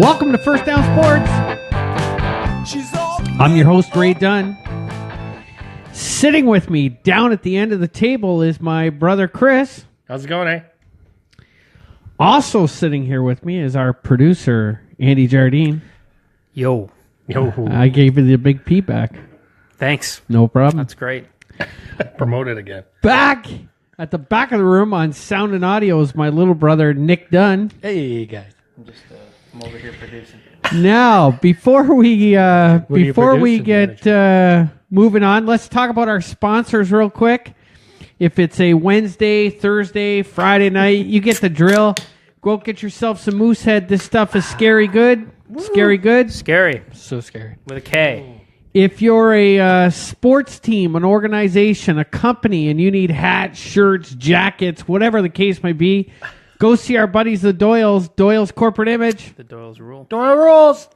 Welcome to First Down Sports. I'm your host, Ray Dunn. Sitting with me down at the end of the table is my brother, Chris. How's it going, eh? Also sitting here with me is our producer, Andy Jardine. Yo. I gave you the big P back. Thanks. No problem. That's great. Promoted again. Back at the back of the room on sound and audio is my little brother, Nick Dunn. Hey, guys. I'm over here producing. Now, before we get moving on, let's talk about our sponsors real quick. If it's a Wednesday, Thursday, Friday night, you get the drill. Go get yourself some Moosehead. This stuff is scary good. Scary good. Scary. So scary. With a K. If you're a sports team, an organization, a company, and you need hats, shirts, jackets, whatever the case may be, go see our buddies, the Doyles. Doyle's Corporate Image. The Doyle's rule. Doyle rules.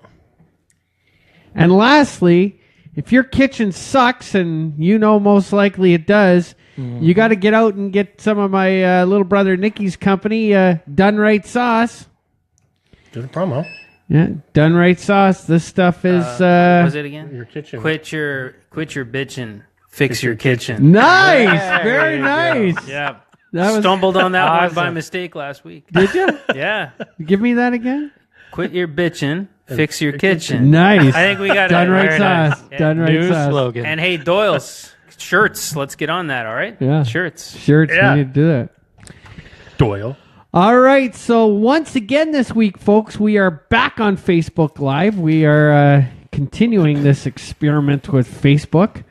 And lastly, if your kitchen sucks, and you know most likely it does, you got to get out and get some of my little brother Nikki's company, Done Right Sauce. Do the promo. Yeah, Done Right Sauce. This stuff is What was it again? Your kitchen. Quit your bitching. Fix your kitchen. nice. Very nice. Yeah. That was, Stumbled on that one by mistake last week. did you? Yeah. Give me that again. Quit your bitching. Fix your kitchen. Nice. I think we got Done it. Right Very Sauce. nice. Yeah. Done Right New Sauce. slogan. And hey, Doyle's shirts. Let's get on that, all right? Yeah. Shirts. Shirts. Yeah. We need to do that. Doyle. All right, so once again this week, folks, we are back on Facebook Live. We are continuing this experiment with Facebook.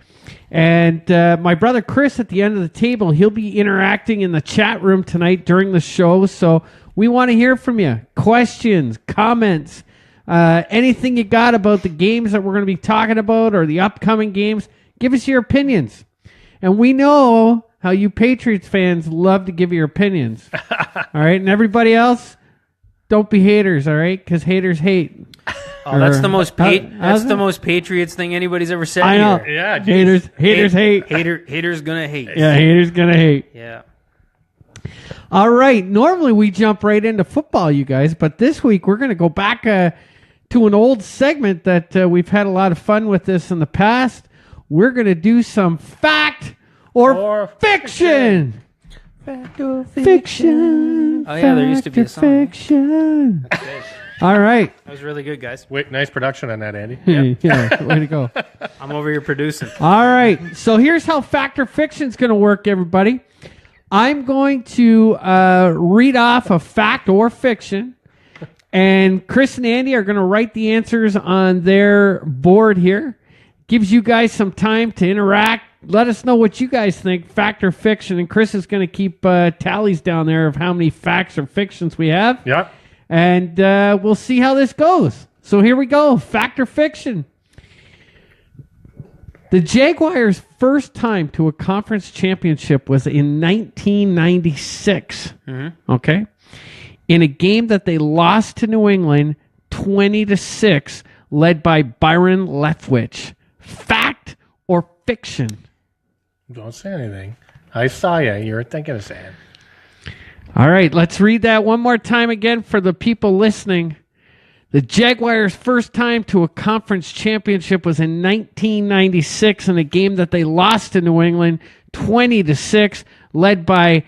And my brother Chris at the end of the table, he'll be interacting in the chat room tonight during the show. So we want to hear from you. Questions, comments, anything you got about the games that we're going to be talking about or the upcoming games. Give us your opinions. And we know how you Patriots fans love to give your opinions. All right? And everybody else, don't be haters, all right? Because haters hate. Oh, that's the most how's the it? most Patriots thing anybody's ever said I know. here. Yeah, geez. Haters hate. Haters gonna hate. Yeah, haters gonna hate. Yeah. All right. Normally we jump right into football, you guys, but this week we're going to go back to an old segment that we've had a lot of fun with this in the past. We're going to do some fact or fiction. Fact or fiction. Oh, yeah, there used to be a song. Fiction. All right. That was really good, guys. Wait, nice production on that, Andy. Yeah, way to go. I'm over here producing. All right. So here's how fact or fiction is going to work, everybody. I'm going to read off a fact or fiction, and Chris and Andy are going to write the answers on their board here. Gives you guys some time to interact. Let us know what you guys think, fact or fiction, and Chris is going to keep tallies down there of how many facts or fictions we have. Yep. And we'll see how this goes. So here we go, fact or fiction. The Jaguars' first time to a conference championship was in 1996. Okay, in a game that they lost to New England 20-6, led by Byron Leftwich. Fact or fiction? Don't say anything. I saw you. You were thinking of saying. All right, let's read that one more time again for the people listening. The Jaguars' first time to a conference championship was in 1996 in a game that they lost to New England 20-6, led by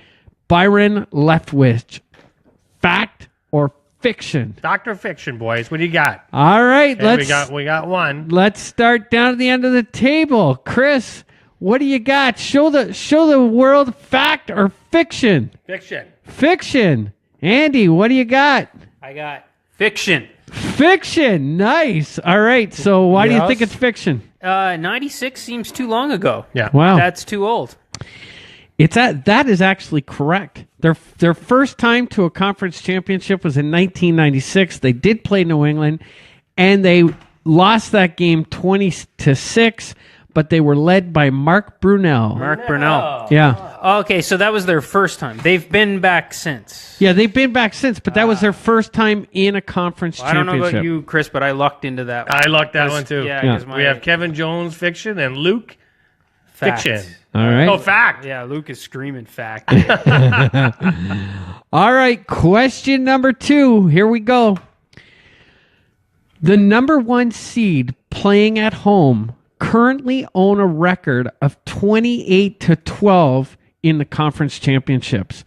Byron Leftwich. Fact or fiction? Dr. Fiction, boys. What do you got? All right, Hey, we got one. let's start down at the end of the table. Chris, what do you got? Show the world fact or fiction? Fiction. Fiction. Andy, what do you got? I got fiction. Fiction. Nice. All right. So why do you think it's fiction? 96 seems too long ago. Yeah. Wow. That's too old. That is actually correct. Their first time to a conference championship was in 1996. They did play New England, and they lost that game 20-6. But they were led by Mark Brunell. Mark Brunell. Yeah. Okay, so that was their first time. They've been back since. Yeah, they've been back since, but that was their first time in a conference I don't championship. know about you, Chris, but I lucked into that one. I lucked that one too. Yeah, Yeah. 'cause my We have Kevin Jones fiction and Luke fact. fiction. All right. Oh, fact. Yeah, Luke is screaming fact. All right, question number 2. Here we go. The number 1 seed playing at home currently own a record of 28-12 in the conference championships.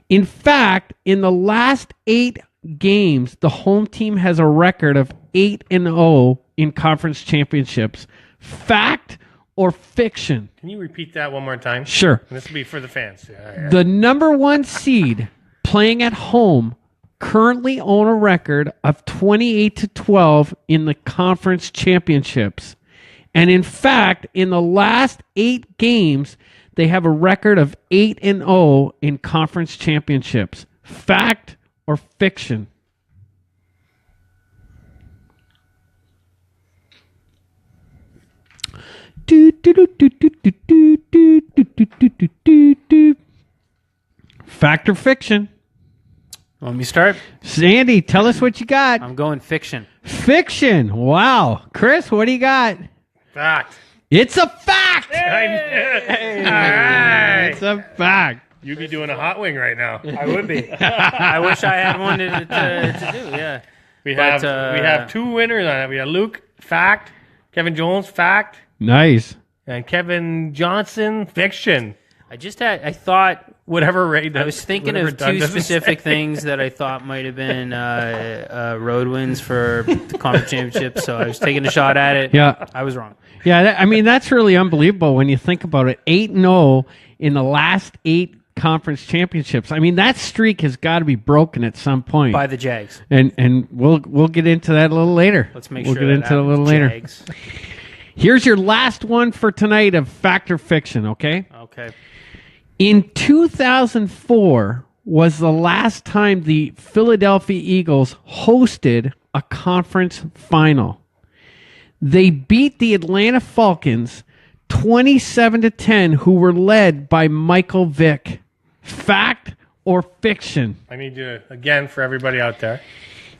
In fact, in the last 8 games, the home team has a record of 8-0 in conference championships. Fact or fiction? Can you repeat that one more time? Sure. This will be for the fans. Yeah. The number 1 seed playing at home currently own a record of 28-12 in the conference championships. And in fact, in the last 8 games, they have a record of 8-0 in conference championships. Fact or fiction? Fact or fiction? Want me to start? Sandy, tell us what you got. I'm going fiction. Fiction. Wow. Chris, what do you got? Fact. It's a fact. Hey. All right. It's a fact. You'd be doing a hot wing right now. I would be. I wish I had one to do, yeah. We have 2 winners on it. We have Luke, fact. Kevin Jones, fact. Nice. And Kevin Johnson, fiction. I thought, Whatever Ray does. I was thinking whatever of Doug 2 doesn't specific say. things that I thought might have been road wins for the conference championship, so I was taking a shot at it. Yeah. I was wrong. Yeah, that's really unbelievable when you think about it. 8-0 in the last 8 conference championships. I mean, that streak has got to be broken at some point. By the Jags. And we'll get into that a little later. Let's make we'll sure get that into it a little later. Jags. Here's your last one for tonight of fact or fiction, okay? Okay. In 2004 was the last time the Philadelphia Eagles hosted a conference final. They beat the Atlanta Falcons 27-10, who were led by Michael Vick. Fact or fiction? I need you again for everybody out there.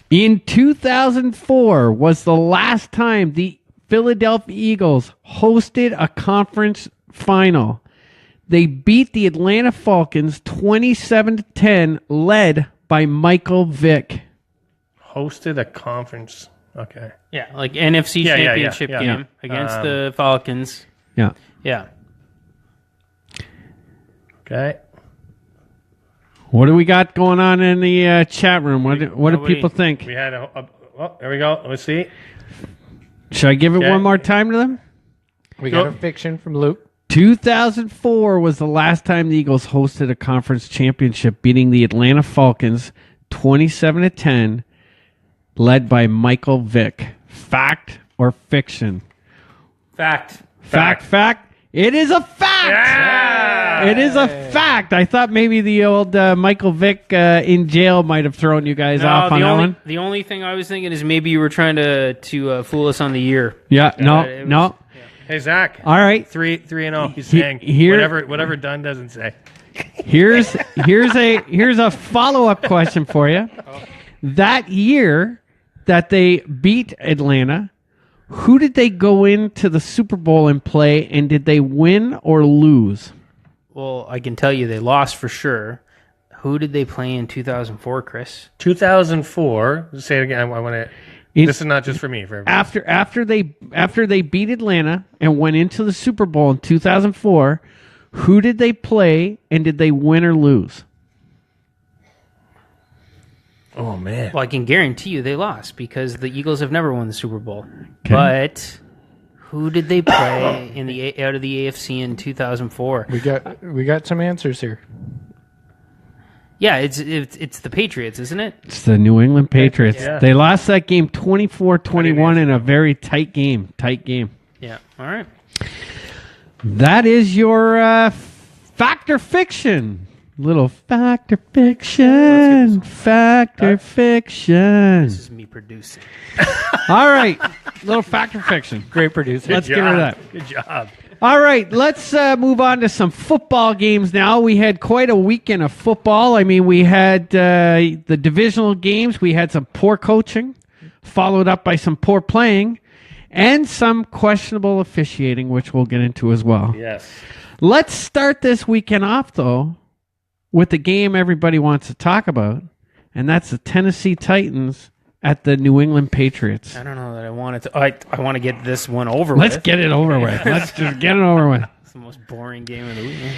In 2004 was the last time the Philadelphia Eagles hosted a conference final. They beat the Atlanta Falcons 27-10, led by Michael Vick. Hosted a conference. Okay. Yeah, like NFC championship game against the Falcons. Yeah. Yeah. Okay. What do we got going on in the chat room? What do people think? We had there we go. Let's see. Should I give it one more time to them? We got a fiction from Luke. 2004 was the last time the Eagles hosted a conference championship, beating the Atlanta Falcons 27-10, led by Michael Vick. Fact or fiction? Fact. Fact. It is a fact. Yeah! It is a fact. I thought maybe the old Michael Vick in jail might have thrown you guys off on that one. The only thing I was thinking is maybe you were trying to fool us on the year. Yeah. No. Hey Zach. All right. 3-0. He's saying whatever Dunn doesn't say. Here's a follow-up question for you. That year that they beat Atlanta, who did they go into the Super Bowl and play, and did they win or lose? Well, I can tell you they lost for sure. Who did they play in 2004, Chris? 2004. Say it again. I want to. This is not just for me. For everybody. After they beat Atlanta and went into the Super Bowl in 2004, who did they play, and did they win or lose? Oh man. Well, I can guarantee you they lost because the Eagles have never won the Super Bowl. Okay. But who did they play out of the AFC in 2004? We got some answers here. Yeah, it's the Patriots, isn't it? It's the New England Patriots. Yeah. They lost that game 24-21 in a very tight game. Yeah. All right. That is your fact or fiction. Little fact or fiction. Fact or fiction. This is me producing. All right. Little fact or fiction. Great producer. Let's get rid of that. Good job. All right, let's move on to some football games now. We had quite a weekend of football. I mean, we had the divisional games. We had some poor coaching, followed up by some poor playing, and some questionable officiating, which we'll get into as well. Yes. Let's start this weekend off, though, with the game everybody wants to talk about, and that's the Tennessee Titans at the New England Patriots? I don't know that I wanted to. I want to get this one over Let's with. get it over with. Let's just get it over with. It's the most boring game of the week. Man.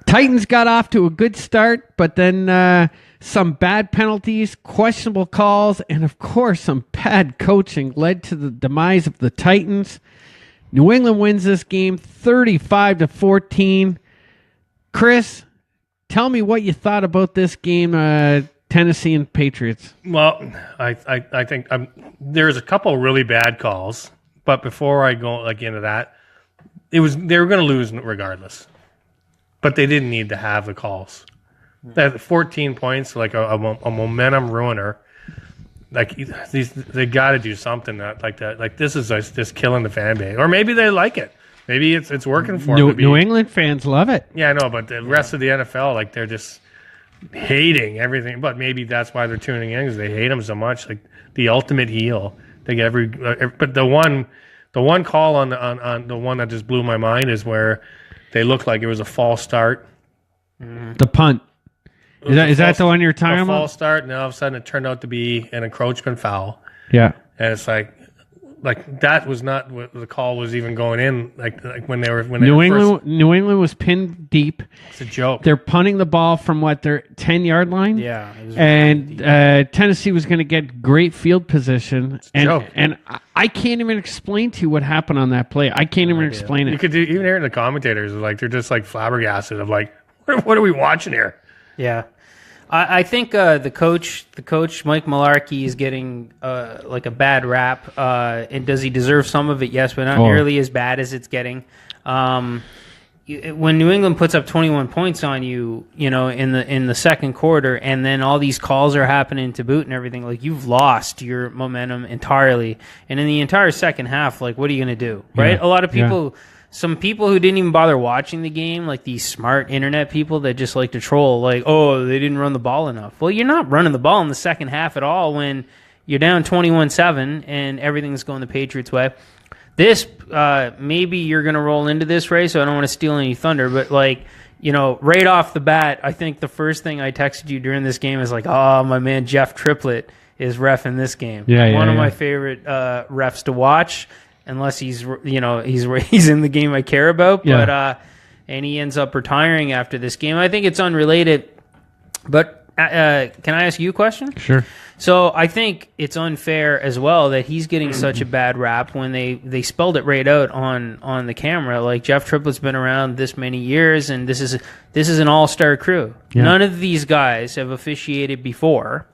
Titans got off to a good start, but then some bad penalties, questionable calls, and of course some bad coaching led to the demise of the Titans. New England wins this game 35-14. Chris, tell me what you thought about this game, Tennessee and Patriots. Well, I think there's a couple really bad calls, but before I go into that, they were going to lose regardless. But they didn't need to have the calls. That 14 points, like a momentum ruiner. Like they got to do something like that. Like this is just killing the fan base, or maybe they like it. Maybe it's working for them. New England fans love it. Yeah, I know, but the rest of the NFL, like they're just hating everything. But maybe that's why they're tuning in because they hate him so much. Like the ultimate heel. They get but the one call on the one that just blew my mind is where they looked like it was a false start. The punt. Is that the one you're talking about? A false start, and all of a sudden it turned out to be an encroachment foul. Yeah. And it's like that was not what the call was even going in. Like when they were New England was pinned deep. It's a joke. They're punting the ball from their 10-yard line. Yeah. And Tennessee was going to get great field position. And I can't even explain to you what happened on that play. I can't even explain it. You could even hear the commentators they're just like flabbergasted of like, what are we watching here? Yeah. I think the coach Mike Mularkey is getting like a bad rap, and does he deserve some of it? Yes, but not nearly as bad as it's getting. When New England puts up 21 points on you, in the second quarter, and then all these calls are happening to boot and everything, like you've lost your momentum entirely. And in the entire second half, like what are you going to do, right? Yeah. A lot of people. Yeah. Some people who didn't even bother watching the game, like these smart internet people that just like to troll, like, oh, they didn't run the ball enough. Well, you're not running the ball in the second half at all when you're down 21-7 and everything's going the Patriots' way. This, maybe you're going to roll into this, Ray, so I don't want to steal any thunder, but right off the bat, I think the first thing I texted you during this game is like, oh, my man Jeff Triplett is reffing this game. One of my favorite refs to watch. Unless he's in the game I care about, but and he ends up retiring after this game. I think it's unrelated, but can I ask you a question? Sure. So I think it's unfair as well that he's getting such a bad rap when they spelled it right out on the camera. Like Jeff Triplett's been around this many years, and this is an all-star crew. Yeah. None of these guys have officiated before.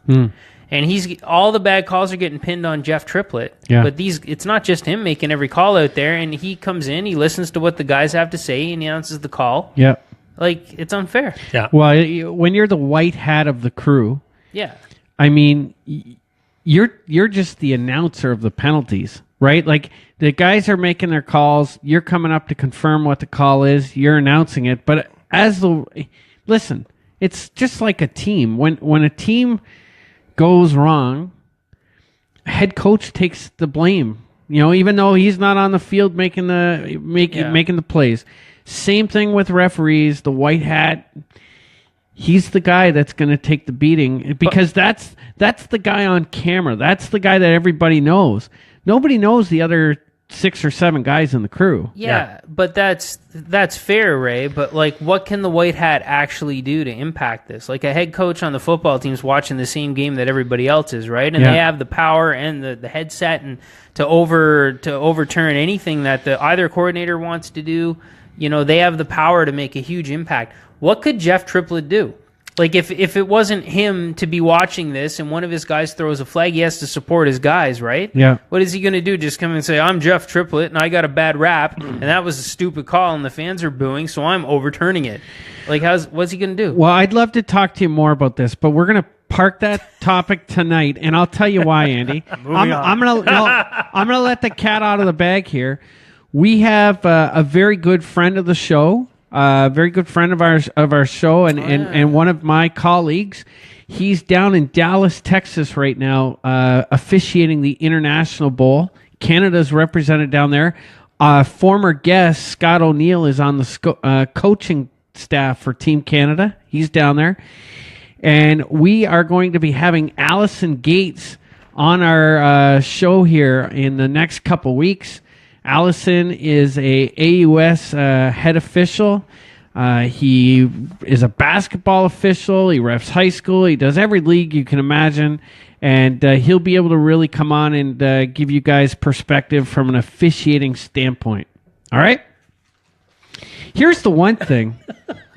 And all the bad calls are getting pinned on Jeff Triplett. Yeah. But it's not just him making every call out there. And he comes in, he listens to what the guys have to say, and he announces the call. Yeah. Like, it's unfair. Yeah. Well, when you're the white hat of the crew, yeah. I mean, you're just the announcer of the penalties, right? Like, the guys are making their calls. You're coming up to confirm what the call is. You're announcing it. But listen, it's just like a team. When a team goes wrong, head coach takes the blame. Even though he's not on the field making the plays. Same thing with referees. The white hat, he's the guy that's going to take the beating because that's the guy on camera. That's the guy that everybody knows. Nobody knows the other 6 or 7 guys in the crew. Yeah, but that's fair, Ray. But like, what can the white hat actually do to impact this? Like, a head coach on the football team's watching the same game that everybody else is, right? And they have the power and the headset and to overturn anything that either coordinator wants to do. They have the power to make a huge impact. What could Jeff Triplett do? Like, if it wasn't him to be watching this and one of his guys throws a flag, he has to support his guys, right? Yeah. What is he going to do? Just come and say, I'm Jeff Triplett, and I got a bad rap, and that was a stupid call, and the fans are booing, so I'm overturning it. Like, what's he going to do? Well, I'd love to talk to you more about this, but we're going to park that topic tonight, and I'll tell you why, Andy. I'm going to let the cat out of the bag here. We have a very good friend of the show, very good friend of our show, and one of my colleagues. He's down in Dallas, Texas right now, officiating the International Bowl. Canada's represented down there. Former guest Scott O'Neill is on the coaching staff for Team Canada. He's down there. And we are going to be having Allison Gates on our show here in the next couple weeks. Allison is a AUS head official. He is a basketball official. He refs high school. He does every league you can imagine. And he'll be able to really come on and give you guys perspective from an officiating standpoint. All right? Here's the one thing.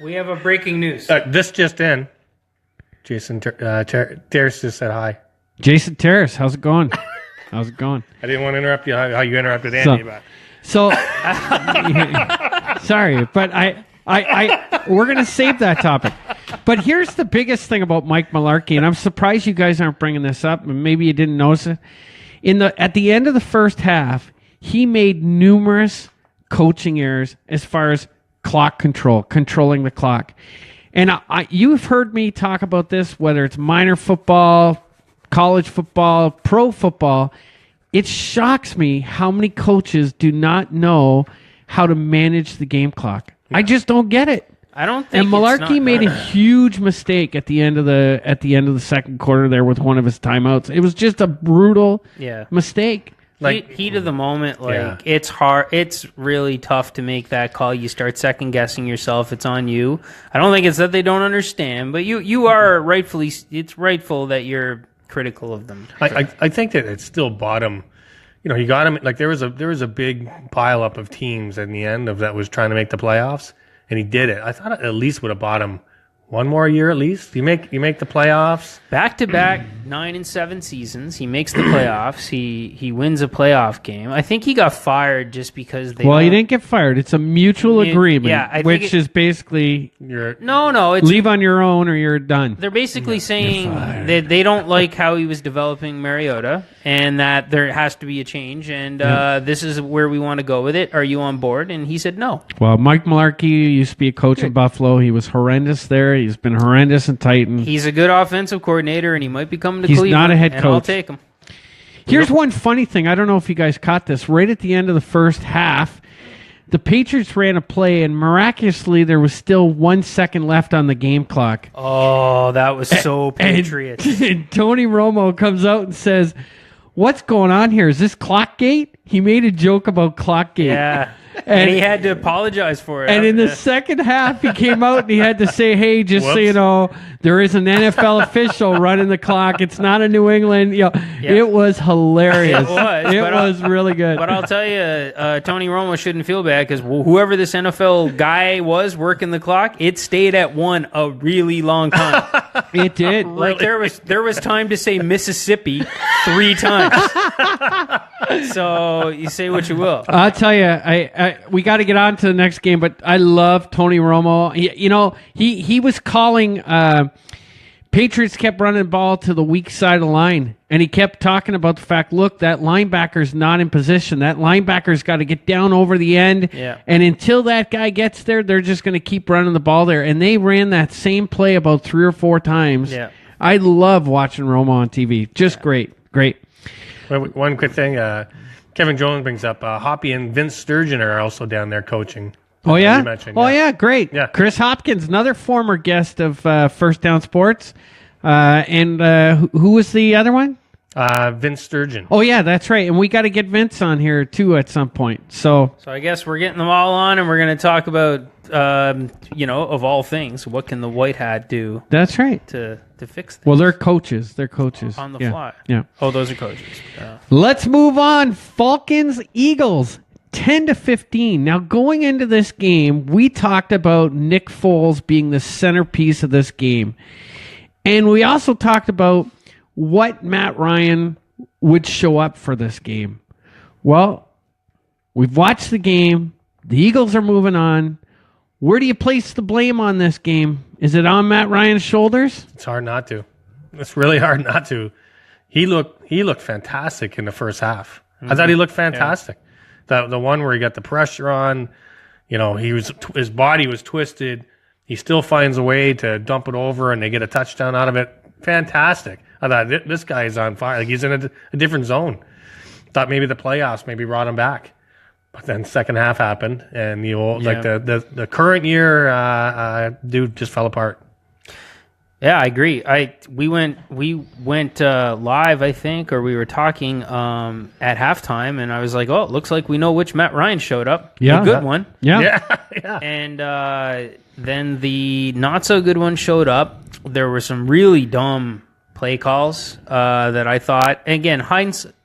We have a breaking news. This just in. Jason Terrace just said hi. Jason Terrace, how's it going? How's it going? I didn't want to interrupt you how you interrupted Andy. So sorry, but we're going to save that topic. But here's the biggest thing about Mike Mularkey, and I'm surprised you guys aren't bringing this up, and maybe you didn't notice it. At the end of the first half, he made numerous coaching errors as far as clock controlling the clock. And you've heard me talk about this, whether it's minor football, college football, pro football. It shocks me how many coaches do not know how to manage the game clock. Yeah. I just don't get it. I don't think. And Mularkey made a huge mistake at the end of the second quarter there with one of his timeouts. It was just a brutal mistake. Like heat of the moment, it's hard. It's really tough to make that call. You start second guessing yourself. It's on you. I don't think it's that they don't understand, but you are rightfully. It's rightful that you're critical of them. I think that it's still bottom. He got him. Like there was a big pile up of teams in the end of that was trying to make the playoffs, and he did it. I thought it at least would have bought him one more year at least. You make the playoffs. Back to back 9 and 7 seasons. He makes the playoffs. He wins a playoff game. I think he got fired just because they. Well, he didn't get fired. It's a mutual agreement, which is basically it's leave on your own or you're done. They're basically saying that they don't like how he was developing Mariota and that there has to be a change. And this is where we want to go with it. Are you on board? And he said no. Well, Mike Mularkey used to be a coach in Buffalo. He was horrendous there. He's been horrendous in Titan. He's a good offensive coordinator, and he might be coming to Cleveland. He's not a head coach. And I'll take him. Here's one funny thing. I don't know if you guys caught this. Right at the end of the first half, the Patriots ran a play, and miraculously there was still 1 second left on the game clock. Oh, that was so Patriots. And Tony Romo comes out and says, "What's going on here? Is this clock gate?" He made a joke about clock gate. Yeah. And he had to apologize for it. And in the second half, he came out and he had to say, "Hey, just so you know, there is an NFL official running the clock. It's not a New England." It was hilarious. It was really good. But I'll tell you, Tony Romo shouldn't feel bad because whoever this NFL guy was working the clock, it stayed at 1 a really long time. It did. Like there was time to say Mississippi 3 times. So you say what you will. I'll tell you, we got to get on to the next game, but I love Tony Romo. He was calling. Patriots kept running the ball to the weak side of the line, and he kept talking about the fact, look, that linebacker's not in position. That linebacker's got to get down over the end, and until that guy gets there, they're just going to keep running the ball there. And they ran that same play about 3 or 4 times. Yeah. I love watching Romo on TV. Just great. One quick thing. Kevin Jones brings up Hoppy and Vince Sturgeon are also down there coaching. Oh, yeah? Great. Yeah. Chris Hopkins, another former guest of First Down Sports. And who was the other one? Vince Sturgeon. Oh, yeah, that's right. And we got to get Vince on here, too, at some point. So I guess we're getting them all on, and we're going to talk about, of all things, what can the White Hat do? That's right. To fix things. Well, they're coaches. On the fly. Yeah. Oh, those are coaches. Let's move on. Falcons, Eagles. 10-15. Now, going into this game, we talked about Nick Foles being the centerpiece of this game. And we also talked about what Matt Ryan would show up for this game. Well, we've watched the game. The Eagles are moving on. Where do you place the blame on this game? Is it on Matt Ryan's shoulders? It's hard not to. It's really hard not to. He looked fantastic in the first half. Mm-hmm. I thought he looked fantastic. Yeah. The one where he got the pressure on, his body was twisted. He still finds a way to dump it over, and they get a touchdown out of it. Fantastic. I thought this guy is on fire. Like he's in a different zone. Thought maybe the playoffs maybe brought him back, but then second half happened, and like the current year dude just fell apart. Yeah, I agree. We went live, I think, or we were talking at halftime, and I was like, "Oh, it looks like we know which Matt Ryan showed up. Yeah. The good one." Yeah. Yeah. And then the not so good one showed up. There were some really dumb play calls that I thought. Again,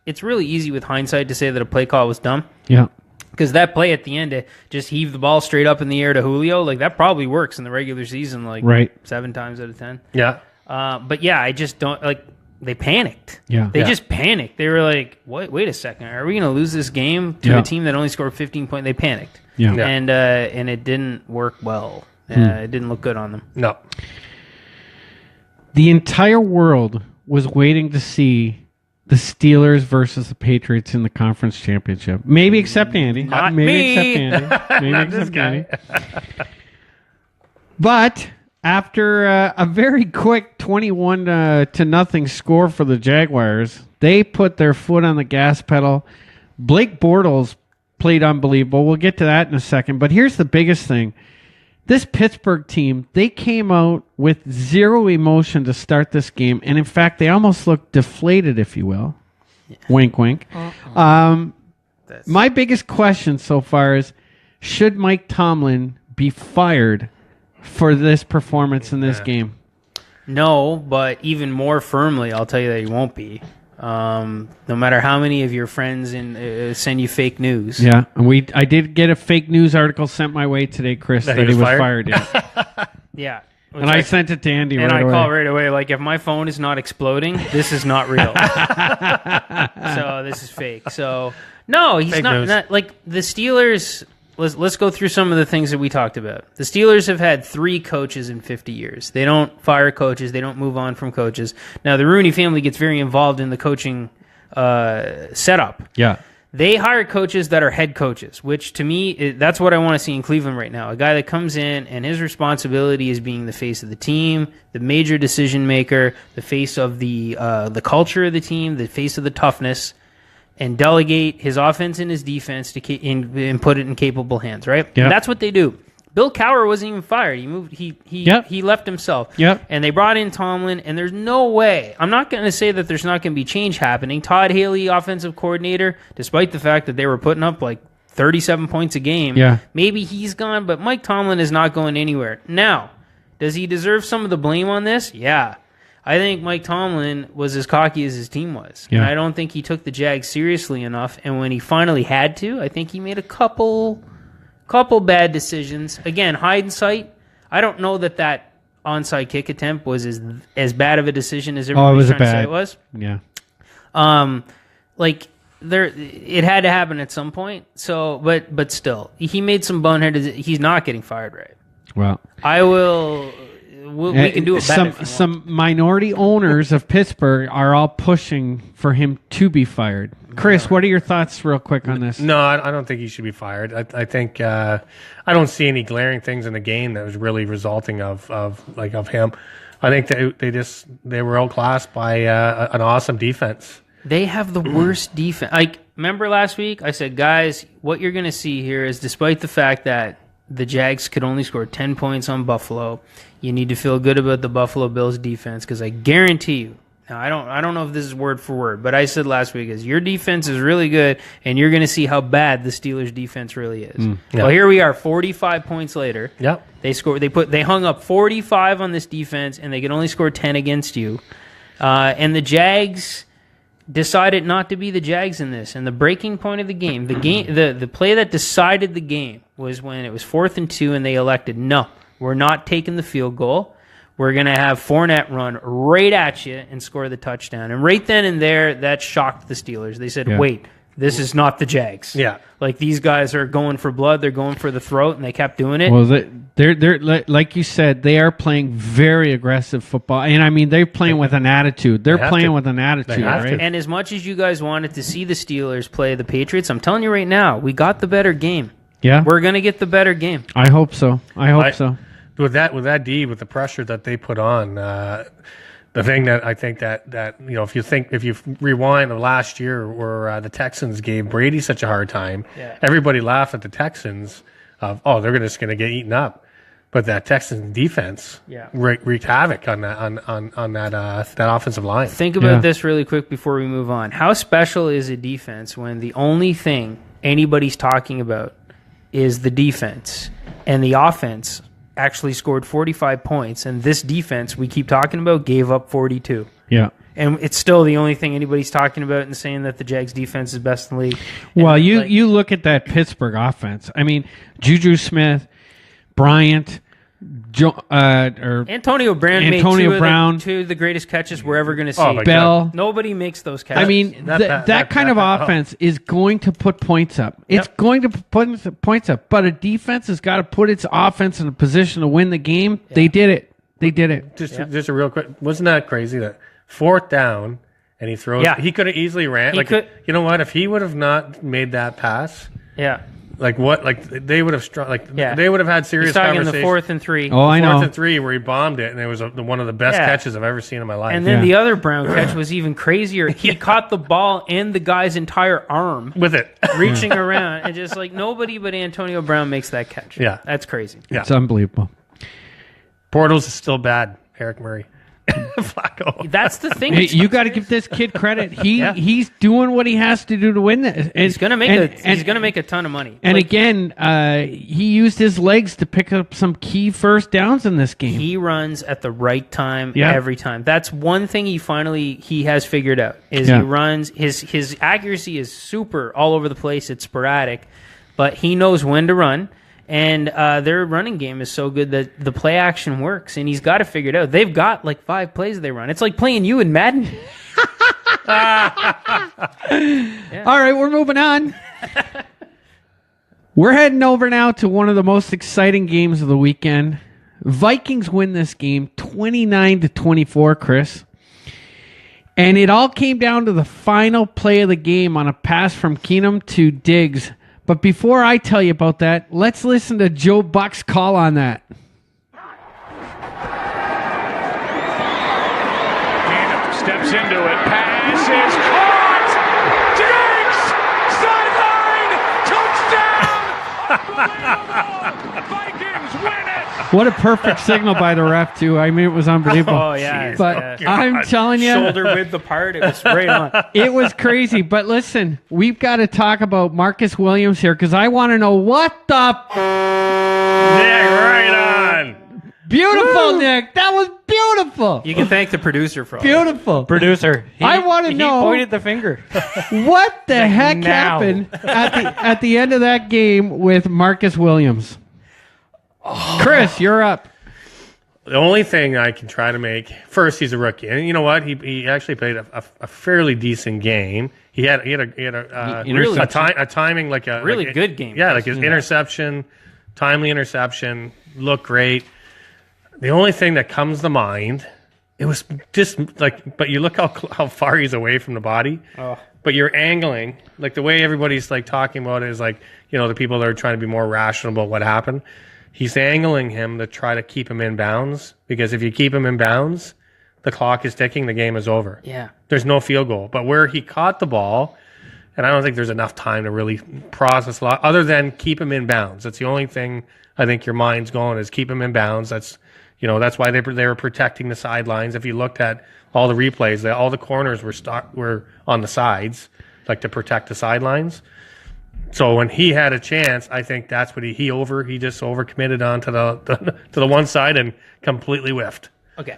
it's really easy with hindsight to say that a play call was dumb. Yeah. Because that play at the end to just heave the ball straight up in the air to Julio, like that probably works in the regular season, like Right. 7 times out of 10. Yeah. But yeah, I just don't like. They panicked. Yeah. They Yeah. just panicked. They were like, Wait a second. Are we going to lose this game to Yeah. a team that only scored 15 points?" They panicked. Yeah. Yeah. And it didn't work well. It didn't look good on them. No. The entire world was waiting to see the Steelers versus the Patriots in the conference championship. Maybe except Andy. Not Maybe me. except Andy. Maybe This except guy. Andy. But after a very quick 21 to nothing score for the Jaguars, they put their foot on the gas pedal. Blake Bortles played unbelievable. We'll get to that in a second. But here's the biggest thing. This Pittsburgh team, they came out with zero emotion to start this game. And in fact, they almost looked deflated, if you will. Wink, wink. My biggest question so far is, should Mike Tomlin be fired for this performance in this game? No, but even more firmly, I'll tell you that he won't be. No matter how many of your friends send you fake news. Yeah, and I did get a fake news article sent my way today, Chris, that he was fired. Yeah. Yeah. And I sent it to Andy And right I away. call right away, like, if my phone is not exploding, this is not real. So this is fake. So, no, he's Fake not, news. not. Like, the Steelers, let's go through some of the things that we talked about. The Steelers have had 3 coaches in 50 years. They don't fire coaches. They don't move on from coaches. Now, the Rooney family gets very involved in the coaching setup. Yeah. They hire coaches that are head coaches, which to me, that's what I want to see in Cleveland right now. A guy that comes in and his responsibility is being the face of the team, the major decision maker, the face of the culture of the team, the face of the toughness, and delegate his offense and his defense and put it in capable hands, right? Yeah. And that's what they do. Bill Cowher wasn't even fired. He moved. He left himself. Yep. And they brought in Tomlin, and there's no way. I'm not going to say that there's not going to be change happening. Todd Haley, offensive coordinator, despite the fact that they were putting up like 37 points a game, Yeah. maybe he's gone, but Mike Tomlin is not going anywhere. Now, does he deserve some of the blame on this? Yeah. I think Mike Tomlin was as cocky as his team was. Yeah. And I don't think he took the Jags seriously enough. And when he finally had to, I think he made a couple bad decisions. Again, hindsight, I don't know that onside kick attempt was as bad of a decision as everybody's trying to say it was. Yeah. Like it had to happen at some point. So, but still, he made some boneheaded. He's not getting fired, right? Well, I will. We can do it better. Some minority owners of Pittsburgh are all pushing for him to be fired. Chris, what are your thoughts, real quick, on this? No, I don't think he should be fired. I think I don't see any glaring things in the game that was really resulting of him. I think they were outclassed by an awesome defense. They have the worst defense. Like, remember last week I said, guys, what you're going to see here is, despite the fact that the Jags could only score 10 points on Buffalo, you need to feel good about the Buffalo Bills defense, because I guarantee you. Now, I don't know if this is word for word, but I said last week is your defense is really good, and you're going to see how bad the Steelers defense really is. Yeah. Well, here we are, 45 points later. Yep. They hung up 45 on this defense, and they could only score 10 against you. And the Jags decided not to be the Jags in this. And the breaking point of the game, the play that decided the game was when it was 4th and 2, and they elected, no, we're not taking the field goal. We're going to have Fournette run right at you and score the touchdown. And right then and there, that shocked the Steelers. They said, wait, this is not the Jags. Yeah. Like, these guys are going for blood. They're going for the throat, and they kept doing it. Well, they're like you said, they are playing very aggressive football. And, I mean, they're playing with an attitude. They're playing with an attitude, right? And as much as you guys wanted to see the Steelers play the Patriots, I'm telling you right now, we got the better game. Yeah. We're going to get the better game. I hope so. I hope so. With that D, with the pressure that they put on, the thing that I think that if you rewind to last year where the Texans gave Brady such a hard time, everybody laughed at the Texans of, they're just going to get eaten up. But that Texans defense wreaked havoc on that offensive line. Think about this really quick before we move on. How special is a defense when the only thing anybody's talking about is the defense, and the offense actually scored 45 points, and this defense we keep talking about gave up 42. Yeah. And it's still the only thing anybody's talking about and saying that the Jags defense is best in the league. Well, you look at that Pittsburgh offense. I mean, Juju Smith, Bryant, Antonio Brown made two of the greatest catches we're ever going to see. Oh, Bell. God. Nobody makes those catches. I mean, that kind of offense is going to put points up. It's going to put points up. But a defense has got to put its offense in a position to win the game. Yeah. They did it. Just a real quick. Wasn't that crazy that 4th down and he throws? Yeah. He could have easily ran. You know what? If he would have not made that pass. Yeah. Like what? Like they would have they would have had serious conversations. In the 4th and 3. Oh, I know. 4th and 3 where he bombed it, and it was one of the best catches I've ever seen in my life. And then the other Brown catch was even crazier. He caught the ball and the guy's entire arm with it, reaching around, and just like nobody but Antonio Brown makes that catch. Yeah, that's crazy. Yeah. It's unbelievable. Bortles is still bad. Eric Murray. Flacco. That's the thing. Hey, you got to give this kid credit. He's doing what he has to do to win this. And, he's going to make a ton of money. And again, he used his legs to pick up some key first downs in this game. He runs at the right time every time. That's one thing he has figured out. He runs his accuracy is super all over the place. It's sporadic, but he knows when to run. And their running game is so good that the play action works, and he's got to figure it out. They've got like 5 plays they run. It's like playing you in Madden. All right, we're moving on. We're heading over now to one of the most exciting games of the weekend. Vikings win this game 29-24, Chris. And it all came down to the final play of the game on a pass from Keenum to Diggs. But before I tell you about that, let's listen to Joe Buck's call on that. Keenum steps into it. Pass is caught. Diggs! Sideline! Touchdown! Vikings win it! What a perfect signal by the ref, too. I mean, it was unbelievable. Oh, yeah. But I'm telling you. Shoulder width apart. It was right on. It was crazy. But listen, we've got to talk about Marcus Williams here because I want to know what the... Yeah, right on. Beautiful, Nick. That was beautiful. You can thank the producer for all beautiful. Producer. I want to know. He pointed the finger. What the heck happened at the end of that game with Marcus Williams? Chris, you're up. The only thing I can try to make first, he's a rookie, and you know what? He actually played a fairly decent game. He had a timing like a really good game. Yeah, like his interception, timely interception, looked great. The only thing that comes to mind, it was just like, but you look how far he's away from the body. Oh. But you're angling, like the way everybody's like talking about it is like, you know, the people that are trying to be more rational about what happened. He's angling him to try to keep him in bounds because if you keep him in bounds, the clock is ticking, the game is over. Yeah. There's no field goal. But where he caught the ball, and I don't think there's enough time to really process a lot other than keep him in bounds. That's the only thing I think your mind's going is keep him in bounds. That's why they were protecting the sidelines. If you looked at all the replays, all the corners were on the sides, like to protect the sidelines. So when he had a chance, I think that's what he just overcommitted onto the one side and completely whiffed. Okay.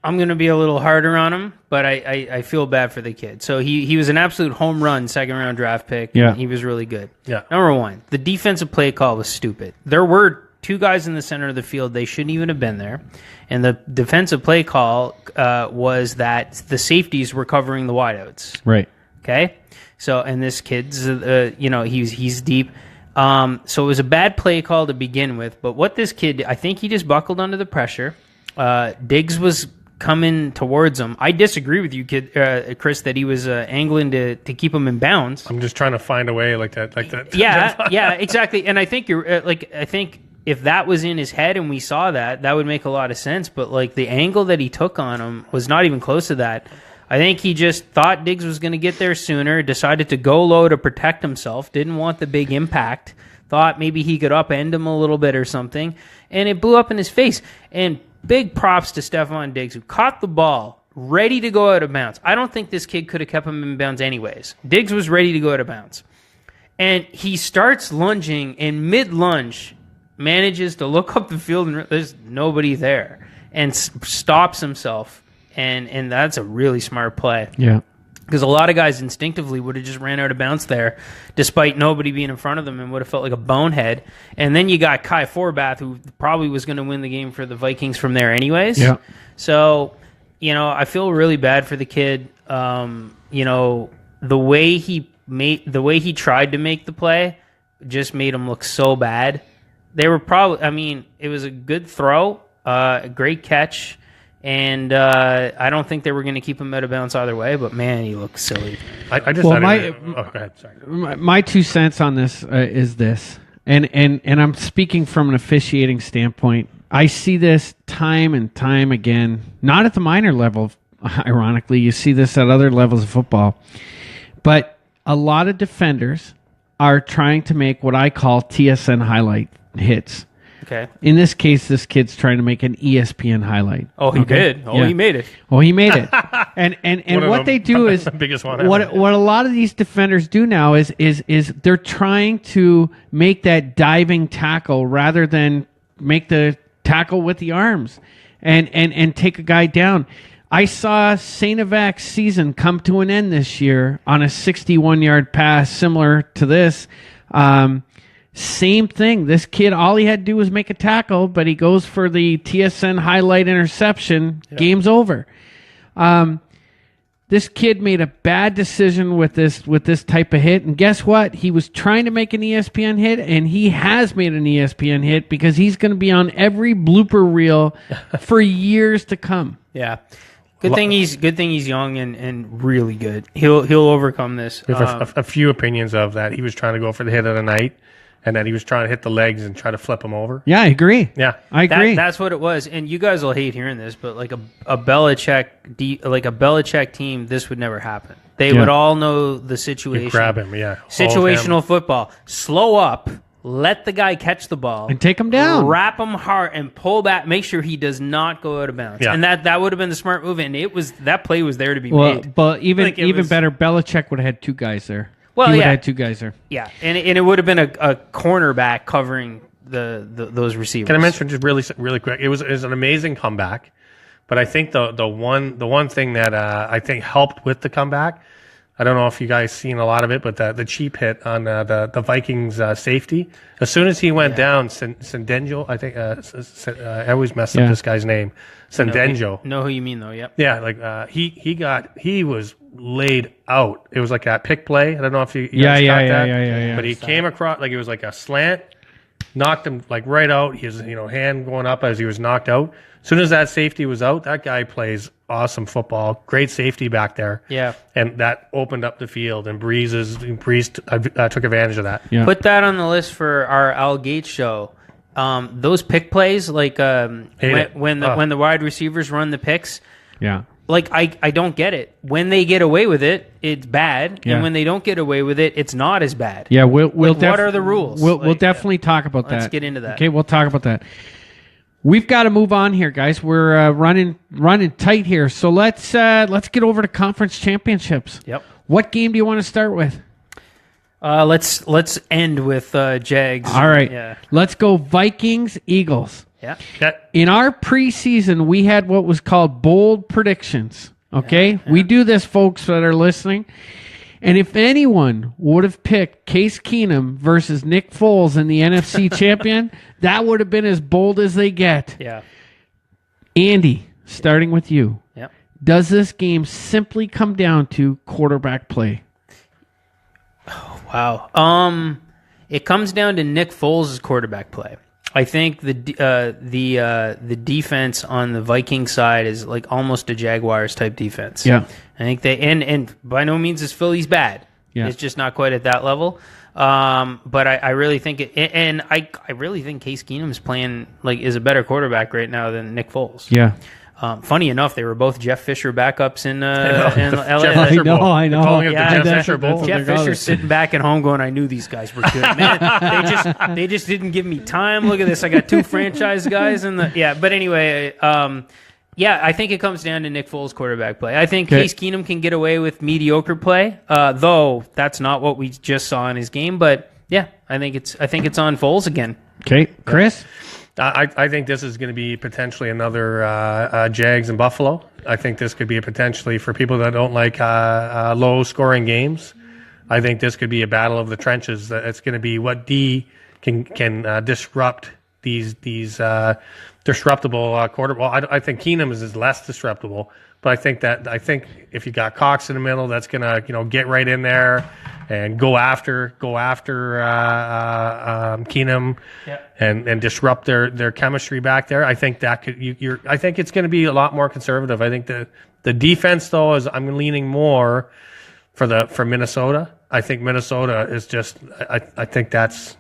I'm going to be a little harder on him, but I feel bad for the kid. So he was an absolute home run second-round draft pick. Yeah. And he was really good. Yeah. Number one, the defensive play call was stupid. There were 2 guys in the center of the field. They shouldn't even have been there. And the defensive play call was that the safeties were covering the wideouts. Right. Okay? So, and this kid's, he's deep. So it was a bad play call to begin with. But what this kid, I think he just buckled under the pressure. Diggs was coming towards him. I disagree with you, Chris, that he was angling to keep him in bounds. I'm just trying to find a way like that. Yeah, exactly. And I think you're I think if that was in his head and we saw that would make a lot of sense. But like the angle that he took on him was not even close to that. I think he just thought Diggs was going to get there sooner, decided to go low to protect himself, didn't want the big impact. thought maybe he could upend him a little bit or something, and it blew up in his face. And big props to Stephon Diggs, who caught the ball ready to go out of bounds. I don't think this kid could have kept him in bounds anyways. Diggs was ready to go out of bounds. And he starts lunging, and mid-lunge manages to look up the field, and there's nobody there, and stops himself. And that's a really smart play. Yeah. Because a lot of guys instinctively would have just ran out of bounds there, despite nobody being in front of them, and would have felt like a bonehead. And then you got Kai Forbath, who probably was going to win the game for the Vikings from there anyways. Yeah. So, I feel really bad for the kid. The way he tried to make the play just made him look so bad. They were probably, it was a good throw, a great catch. And I don't think they were going to keep him out of bounds either way, but man, he looked silly. I just Well, go ahead. Sorry. My 2 cents on this is this, and I'm speaking from an officiating standpoint. I see this time and time again, not at the minor level, ironically. You see this at other levels of football. But a lot of defenders are trying to make what I call TSN highlight hits. Okay. In this case, this kid's trying to make an ESPN highlight. Oh, he did. Oh, Yeah. he made it. Well, he made it. And what they do is biggest one what ever. a lot of these defenders do now is they're trying to make that diving tackle rather than make the tackle with the arms and take a guy down. I saw St. Avac's season come to an end this year on a 61-yard pass similar to this. Same thing. This kid, all he had to do was make a tackle, but he goes for the TSN highlight interception. Yeah. Game's over. This kid made a bad decision with this type of hit, and guess what? He was trying to make an ESPN hit, and he has made an ESPN hit because he's going to be on every blooper reel for years to come. Yeah. Good thing he's young and really good. He'll overcome this. We have a few opinions of that. He was trying to go for the hit of the night, and then he was trying to hit the legs and try to flip him over. Yeah, I agree. Yeah, I agree. That's what it was. And you guys will hate hearing this, but like a Belichick team, this would never happen. They would all know the situation. You grab him, yeah. Situational football. Slow up. Let the guy catch the ball and take him down. Wrap him hard and pull back. Make sure he does not go out of bounds. Yeah. And that would have been the smart move. And that play was there to be well, made. But even better, Belichick would have had 2 guys there. Well, he would have had 2 guys there. Yeah, and it would have been a cornerback covering those receivers. Can I mention just really quick? It was an amazing comeback, but I think the one thing that I think helped with the comeback. I don't know if you guys seen a lot of it, but the cheap hit on the Vikings safety. As soon as he went down, Sendenjo, I think I always mess up this guy's name. Sendenjo. Know who you mean though? Yep. Yeah, like he was laid out. It was like that pick play. I don't know if you guys got that. Yeah. But he came across like it was like a slant, knocked him like right out. His hand going up as he was knocked out. As soon as that safety was out, that guy plays awesome football. Great safety back there. Yeah. And that opened up the field, and Breeze took advantage of that. Yeah. Put that on the list for our Al Gates show. Those pick plays, like when the wide receivers run the picks. Yeah. Like I don't get it. When they get away with it, it's bad, Yeah. and when they don't get away with it, it's not as bad. Yeah, we'll what are the rules? We'll definitely talk about that. Let's get into that. Okay, we'll talk about that. We've got to move on here, guys. We're running tight here, so let's get over to conference championships. Yep. What game do you want to start with? Let's end with Jags. All right. Yeah. Let's go Vikings, Eagles. Yeah. Okay. In our preseason, we had what was called bold predictions. Okay? Yeah. We do this, folks that are listening. And if anyone would have picked Case Keenum versus Nick Foles in the NFC champion, that would have been as bold as they get. Yeah. Andy, starting with you. Yep. Does this game simply come down to quarterback play? Wow. It comes down to Nick Foles' quarterback play. I think the defense on the Viking side is like almost a Jaguars type defense. Yeah. I think they and by no means is Philly's bad. Yeah. It's just not quite at that level. But I really think I really think Case Keenum is playing is a better quarterback right now than Nick Foles. Yeah. Funny enough, they were both Jeff Fisher backups in LA. Jeff Fisher Bowl. I know. They're calling it the Yeah, Jeff that's- Fisher Bowl. Jeff Fisher's sitting back at home going, I knew these guys were good. Man, they just didn't give me time. Look at this. I got 2 franchise guys but anyway, I think it comes down to Nick Foles' quarterback play. I think Case Keenum can get away with mediocre play, though that's not what we just saw in his game. But yeah, I think it's on Foles again. Okay, Chris? I think this is going to be potentially another Jags and Buffalo. I think this could be potentially for people that don't like low-scoring games. I think this could be a battle of the trenches. It's going to be what D can disrupt these disruptible quarter. Well, I think Keenum is less disruptible, but I think if you got Cox in the middle, that's going to get right in there and go after Keenum and disrupt their chemistry back there. I think that could I think it's going to be a lot more conservative. I think the defense though is I'm leaning more for Minnesota. I think Minnesota is just I think that's.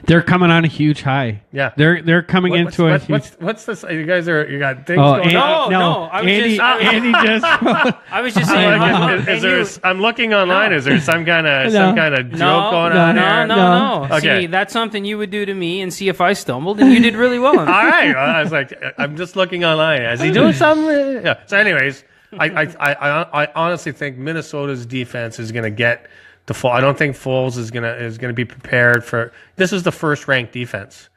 They're coming on a huge high. Yeah, they're coming into a huge. What's this? You guys you got things going on. No. Andy just. I was just saying. I'm looking online. Is there some kind of joke going on here? No. Okay. See, that's something you would do to me and see if I stumbled, and you did really well on All that. right. I was like, I'm just looking online. Is he doing something? Yeah. So, anyways, I honestly think Minnesota's defense is going to get the fall. I don't think Foles is gonna be prepared for. This is the first ranked defense,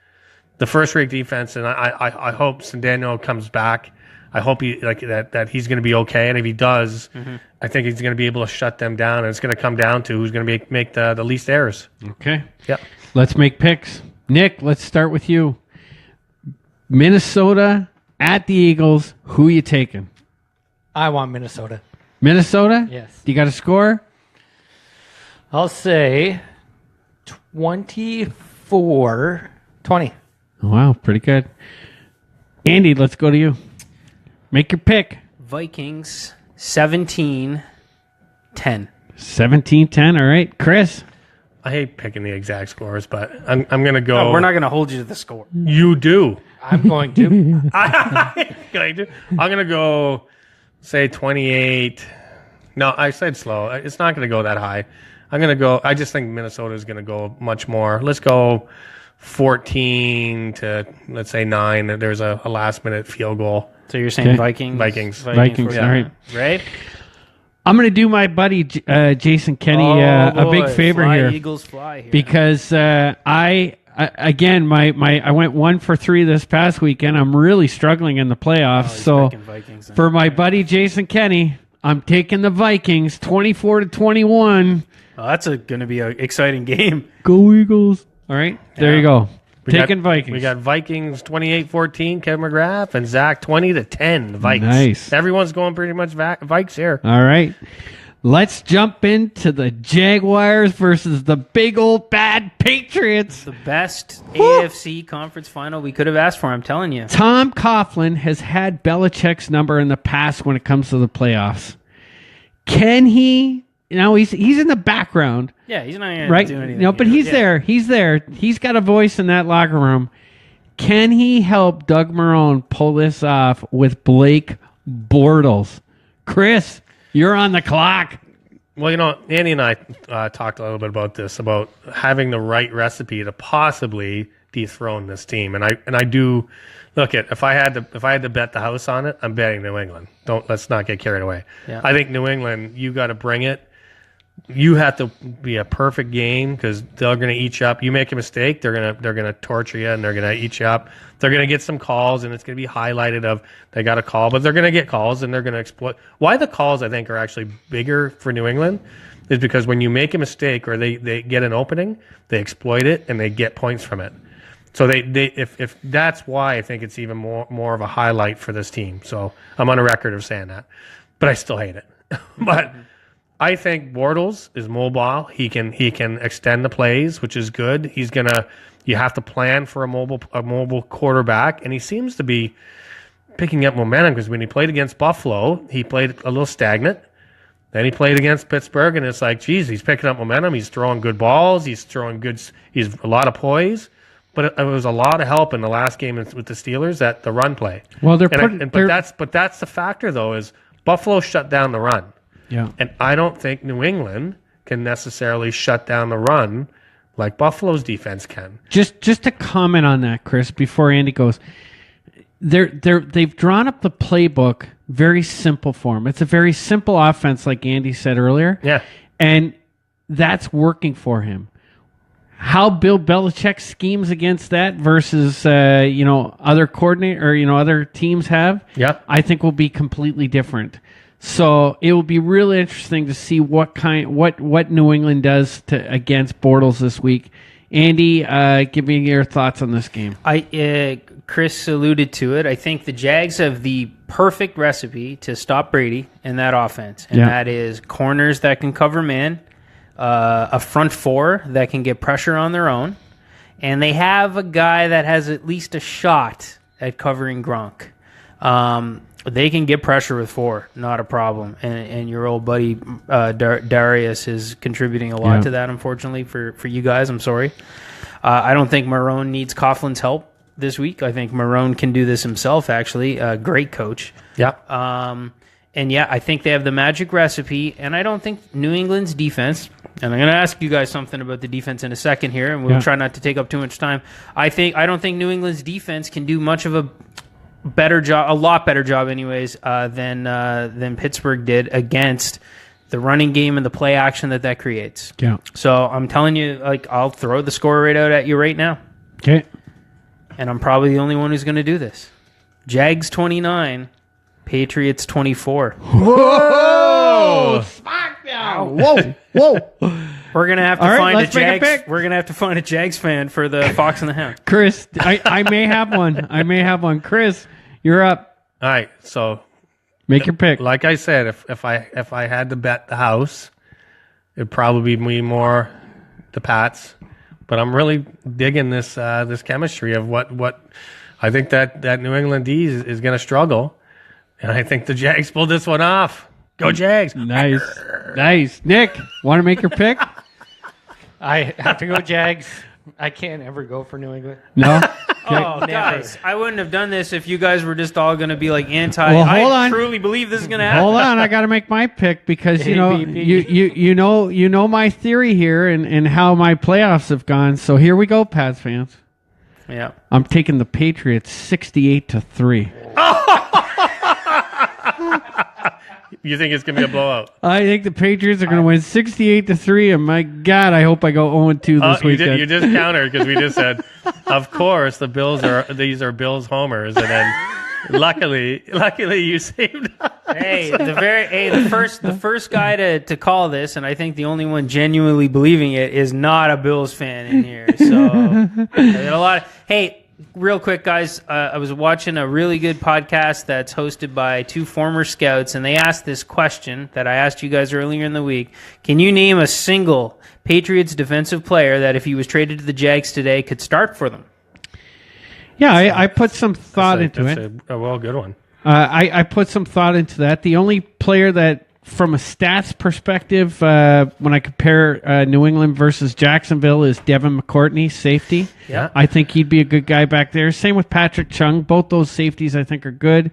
and I hope Sandano comes back. I hope that he's going to be okay, and if he does, I think he's going to be able to shut them down, and it's going to come down to who's going to make the least errors. Okay. Yep. Let's make picks. Nick, let's start with you. Minnesota at the Eagles. Who you taking? I want Minnesota. Minnesota? Yes. You got a score? I'll say 24-20. Wow, pretty good. Andy, let's go to you. Make your pick. Vikings 17-10. 17-10. All right. Chris? I hate picking the exact scores, but I'm going to go. No, we're not going to hold you to the score. You do. I'm going to. I'm going to go, say 28. No, I said slow. It's not going to go that high. I'm going to go. I just think Minnesota is going to go much more. Let's go 14 to, let's say, 9. There's a last-minute field goal. So you're saying Vikings? Vikings. All yeah. right. Right? I'm going to do my buddy Jason Kenny a big favor fly, here. Eagles fly here. Because I went 1 for 3 this past weekend. I'm really struggling in the playoffs. So for my buddy Jason Kenny, I'm taking the Vikings 24-21. Oh, that's going to be an exciting game. Go Eagles! All right, there you go. Taking Vikings. We got Vikings 28-14, Kevin McGrath, and Zach 20-10. Vikes. Nice. Everyone's going pretty much Vikes here. All right. Let's jump into the Jaguars versus the big old bad Patriots. The best AFC conference final we could have asked for, I'm telling you. Tom Coughlin has had Belichick's number in the past when it comes to the playoffs. Can he? He's in the background. Yeah, he's not going to do anything. No, but he's there. He's there. He's got a voice in that locker room. Can he help Doug Marrone pull this off with Blake Bortles? Chris, you're on the clock. Well, Andy and I talked a little bit about this, about having the right recipe to possibly dethrone this team, and I do. Look, if I had to bet the house on it, I'm betting New England. Let's not get carried away. Yeah. I think New England, you got to bring it. You have to be a perfect game because they're going to eat you up. You make a mistake, they're gonna torture you and they're going to eat you up. They're going to get some calls and it's going to be highlighted of they got a call, but they're going to get calls and they're going to exploit. Why the calls I think are actually bigger for New England is because when you make a mistake or they get an opening, they exploit it and they get points from it. So if that's why I think it's even more of a highlight for this team. So I'm on a record of saying that, but I still hate it. But I think Bortles is mobile. He can extend the plays, which is good. You have to plan for a mobile quarterback, and he seems to be picking up momentum because when he played against Buffalo, he played a little stagnant. Then he played against Pittsburgh, and it's like, geez, he's picking up momentum. He's throwing good balls. He's a lot of poise. But it was a lot of help in the last game with the Steelers at the run play. Well, But that's the factor, though, is Buffalo shut down the run. Yeah. And I don't think New England can necessarily shut down the run like Buffalo's defense can. Just to comment on that, Chris, before Andy goes, they've drawn up the playbook very simple for him. It's a very simple offense, like Andy said earlier. Yeah. And that's working for him. How Bill Belichick schemes against that versus other coordinator or other teams have, I think will be completely different. So it will be really interesting to see what New England does against Bortles this week. Andy, give me your thoughts on this game. Chris alluded to it. I think the Jags have the perfect recipe to stop Brady in that offense, and that is corners that can cover man, a front four that can get pressure on their own, and they have a guy that has at least a shot at covering Gronk. They can get pressure with four, not a problem. And your old buddy Darius is contributing a lot to that, unfortunately, for you guys. I'm sorry. I don't think Marrone needs Coughlin's help this week. I think Marrone can do this himself, actually. Great coach. Yeah. I think they have the magic recipe, and I don't think New England's defense, and I'm going to ask you guys something about the defense in a second here, and we'll try not to take up too much time. I don't think New England's defense can do much of a lot better job anyways, than Pittsburgh did against the running game and the play action that creates. Yeah. So I'm telling you, I'll throw the score right out at you right now. Okay. And I'm probably the only one who's going to do this. Jags 29, Patriots 24. Whoa! Smackdown! Whoa! We're gonna have to find a Jags. We're gonna have to find a Jags fan for the Fox and the Hound. Chris, I may have one. Chris, you're up. All right, so make your pick. Like I said, if I had to bet the house, it'd probably be more the Pats. But I'm really digging this chemistry of what I think that New England D is going to struggle, and I think the Jags pulled this one off. Go Jags! Nice. Nick, want to make your pick? I have to go Jags. I can't ever go for New England. No. Oh, guys, I wouldn't have done this if you guys were just all going to be like anti. Well, hold I on. truly believe this is going to happen. Hold on, I got to make my pick because you know my theory here and how my playoffs have gone. So here we go, Pats fans. Yeah, I'm taking the Patriots 68-3. You think it's going to be a blowout? I think the Patriots are going to win 68-3, and my God, I hope I go 0-2 this weekend. You just countered because we just said, of course, these are Bills homers, and then luckily you saved us. The first guy to call this, and I think the only one genuinely believing it is not a Bills fan in here. So I got a lot. Real quick, guys, I was watching a really good podcast that's hosted by two former scouts, and they asked this question that I asked you guys earlier in the week. Can you name a single Patriots defensive player that, if he was traded to the Jags today, could start for them? Yeah, I put some thought into it. A good one. I put some thought into that. The only player that, from a stats perspective, when I compare New England versus Jacksonville, is Devin McCourtney, safety. Yeah. I think he'd be a good guy back there. Same with Patrick Chung. Both those safeties I think are good.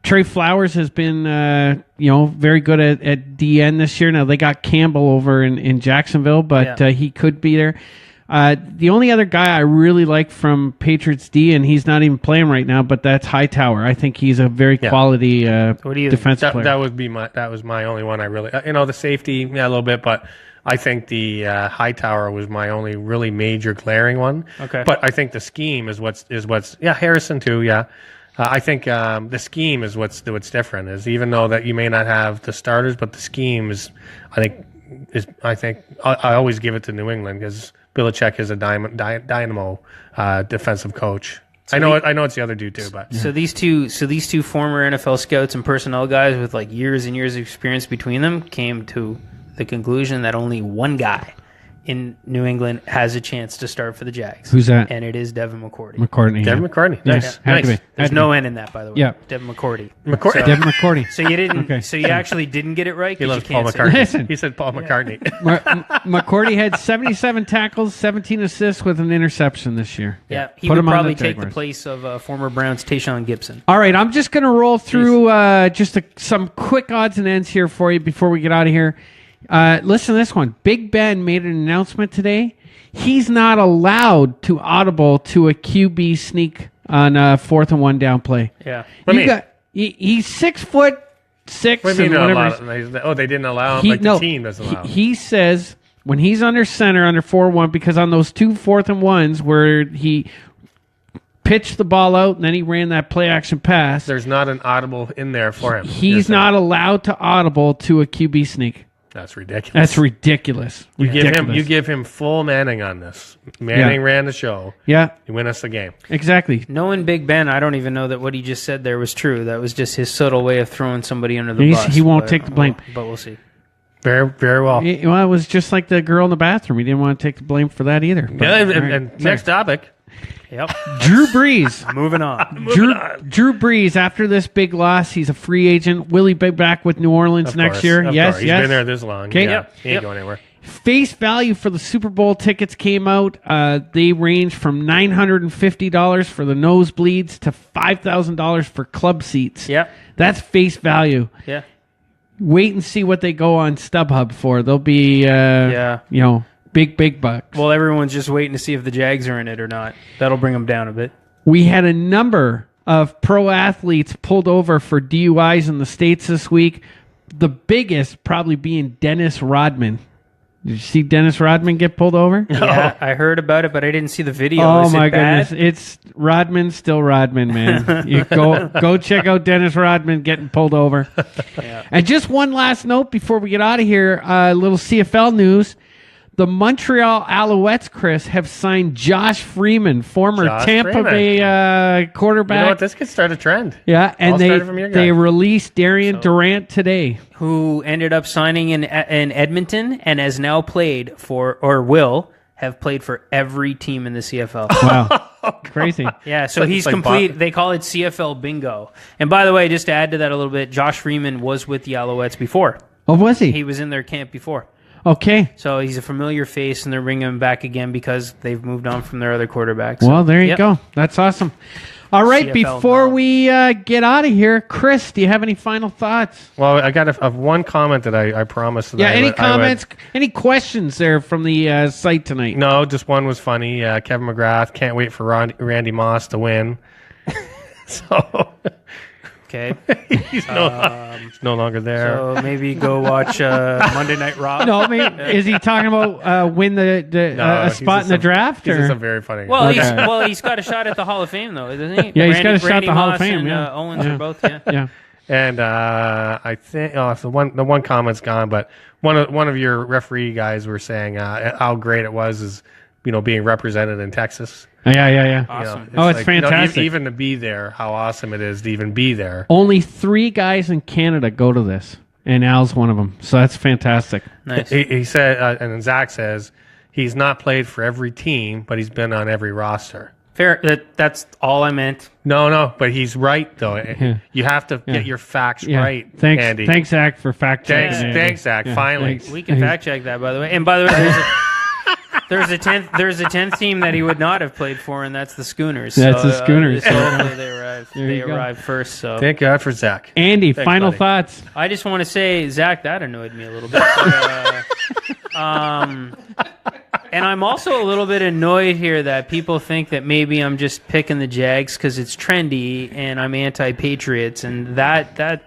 Trey Flowers has been very good at DN this year. Now they got Campbell over in Jacksonville, but he could be there. The only other guy I really like from Patriots D, and he's not even playing right now, but that's Hightower. I think he's a very quality defensive player. That was my only one. I really, the safety, a little bit, but I think the Hightower was my only really major glaring one. Okay, but I think the scheme is what's Harrison too. Yeah, I think the scheme is what's different. Is even though that you may not have the starters, but the scheme is, I think I always give it to New England because Belichick is a dynamo defensive coach. I know it's the other dude too, but so these two former NFL scouts and personnel guys with years and years of experience between them came to the conclusion that only one guy in New England has a chance to start for the Jags. Who's that? And it is Devin McCourty. McCourtney. Devin McCartney. Yeah. Nice. Had to be. Nice. There's no N in that, by the way. Yeah. Devin McCourty. McCourty. Devin McCourty. So you didn't. Okay. So you actually didn't get it right. He 'cause loves you Paul can't say McCartney. Listen. He said Paul McCartney. McCourty had 77 tackles, 17 assists with an interception this year. Yeah, he Put would him on probably the take the Jaguars. place of former Browns Tayshaun Gibson. All right, I'm just going to roll through some quick odds and ends here for you before we get out of here. Listen to this one. Big Ben made an announcement today. He's not allowed to audible to a QB sneak on a 4th and 1 down play. Yeah. He's 6'6". What do you mean and not whatever. allowed? They didn't allow him. The team doesn't allow him. He says when he's under center under 4-1, because on those 2 4th and 1s where he pitched the ball out and then he ran that play action pass, There's not an audible in there for him. he's not allowed to audible to a QB sneak. That's ridiculous. That's ridiculous. You give him full Manning on this. Manning ran the show. Yeah, You win us the game. exactly. Knowing Big Ben, I don't even know that what he just said there was true. That was just his subtle way of throwing somebody under the bus. He won't take the blame. But we'll see. Very, very well. Well, it was just like the girl in the bathroom. He didn't want to take the blame for that either. But, Yeah, all right. and next topic. Yep. Drew Brees. Moving on. Drew Brees, after this big loss, he's a free agent. Will he be back with New Orleans Of next course, year? of Yes, course. yes. He's been there this long. Okay. Yeah, he ain't going anywhere. Face value for the Super Bowl tickets came out. They range from $950 for the nosebleeds to $5,000 for club seats. Yep. That's face value. Yeah. Wait and see what they go on StubHub for. They'll be, big bucks. Well, everyone's just waiting to see if the Jags are in it or not. That'll bring them down a bit. We had a number of pro athletes pulled over for DUIs in the States this week. The biggest probably being Dennis Rodman. Did you see Dennis Rodman get pulled over? Yeah, I heard about it, but I didn't see the video. Oh Is it my bad? goodness! It's Rodman, still Rodman, man. You go check out Dennis Rodman getting pulled over. Yeah. And just one last note before we get out of here: a little CFL news. The Montreal Alouettes, Chris, have signed Josh Freeman, former Josh Tampa Freeman. Bay quarterback. You know what? This could start a trend. Yeah, and All started from your guy. they released Darian Durant today. Who ended up signing in Edmonton and has now played for, or will have played for every team in the CFL. Wow, crazy. Yeah, so like- he's it's like complete. Bob- They call it CFL bingo. And by the way, just to add to that a little bit, Josh Freeman was with the Alouettes before. Oh, was he? He was in their camp before. Okay. So he's a familiar face, and they're bringing him back again because they've moved on from their other quarterbacks. Well, there you Yep. go. That's awesome. All right, CFL before now. we get out of here, Chris, do you have any final thoughts? Well, I got one comment that I promised. That Yeah, I any would- comments, any questions there from the site tonight? No, just one was funny. Kevin McGrath can't wait for Randy Moss to win. So Okay. he's no longer there. So maybe go watch Monday Night Raw. No, I mean, is he talking about win a No, spot in the draft? He's Or? just a very funny. Well, Okay. he's got a shot at the Hall of Fame, though, doesn't he? Yeah, he's got a shot at Randy the Hall of Moss Fame, And, yeah. Owens Yeah. are both, yeah. Yeah. And I think the one comment's gone, but one of your referee guys were saying how great it was is being represented in Texas. Yeah. Awesome. Oh, it's fantastic. Even to be there, how awesome it is to even be there. Only 3 guys in Canada go to this, and Al's one of them. So that's fantastic. Nice. He said, and then Zach says he's not played for every team, but he's been on every roster. Fair. That's all I meant. No, but he's right though. You have to get your facts Yeah. right, Thanks, Andy. Thanks, Zach, for fact checking. Thanks, Zach. Finally. We can fact check that, by the way. And by the way, there's a 10th team that he would not have played for, and that's the Schooners. That's the Schooners. So hopefully they arrived. There They you go. arrived first. So Thank God for Zach. Andy, Thanks, final buddy. thoughts. I just want to say, Zach, that annoyed me a little bit. And I'm also a little bit annoyed here that people think that maybe I'm just picking the Jags because it's trendy and I'm anti-Patriots, and that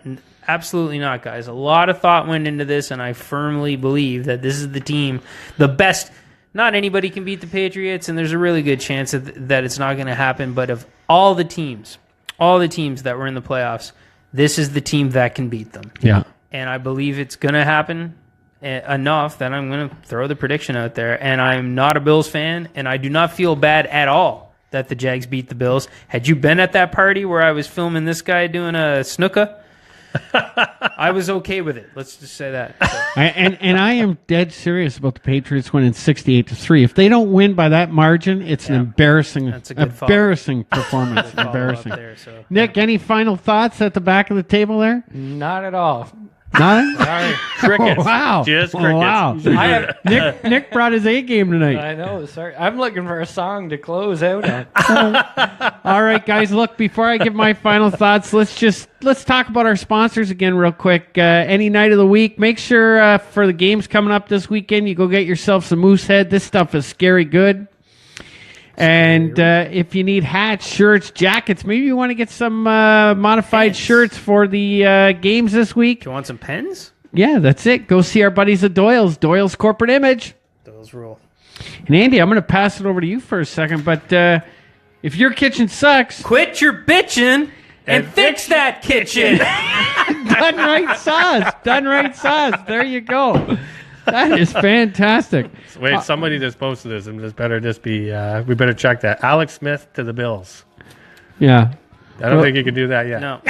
absolutely not, guys. A lot of thought went into this, and I firmly believe that this is the team, the best. Not anybody can beat the Patriots, and there's a really good chance that it's not going to happen. But of all the teams that were in the playoffs, this is the team that can beat them. Yeah. And I believe it's going to happen enough that I'm going to throw the prediction out there. And I'm not a Bills fan, and I do not feel bad at all that the Jags beat the Bills. Had you been at that party where I was filming this guy doing a snooker, I was okay with it. Let's just say that. So, And I am dead serious about the Patriots winning 68-3. If they don't win by that margin, it's an embarrassing, That's a good embarrassing performance. follow up Embarrassing. there, so. Nick, any final thoughts at the back of the table there? Not at all. None? Crickets. Oh, wow. Just Oh, crickets. wow. I have, Nick brought his A game tonight. I know. Sorry, I'm looking for a song to close out on. All right, guys. Look, before I give my final thoughts, let's talk about our sponsors again, real quick. Any night of the week, make sure for the games coming up this weekend, you go get yourself some Moosehead. This stuff is scary good. And if you need hats, shirts, jackets, maybe you want to get some modified Pens. shirts for the games this week. Do you want some pens? Yeah, that's it. Go see our buddies at Doyle's Corporate Image. Those rule. And Andy, I'm going to pass it over to you for a second, but if your kitchen sucks, Quit your bitching and fix that kitchen. Done Right Sauce. Done Right Sauce. There you go. That is fantastic. Wait, somebody just posted this, and this better just be. We better check that. Alex Smith to the Bills. Yeah. I don't think you can do that yet. No.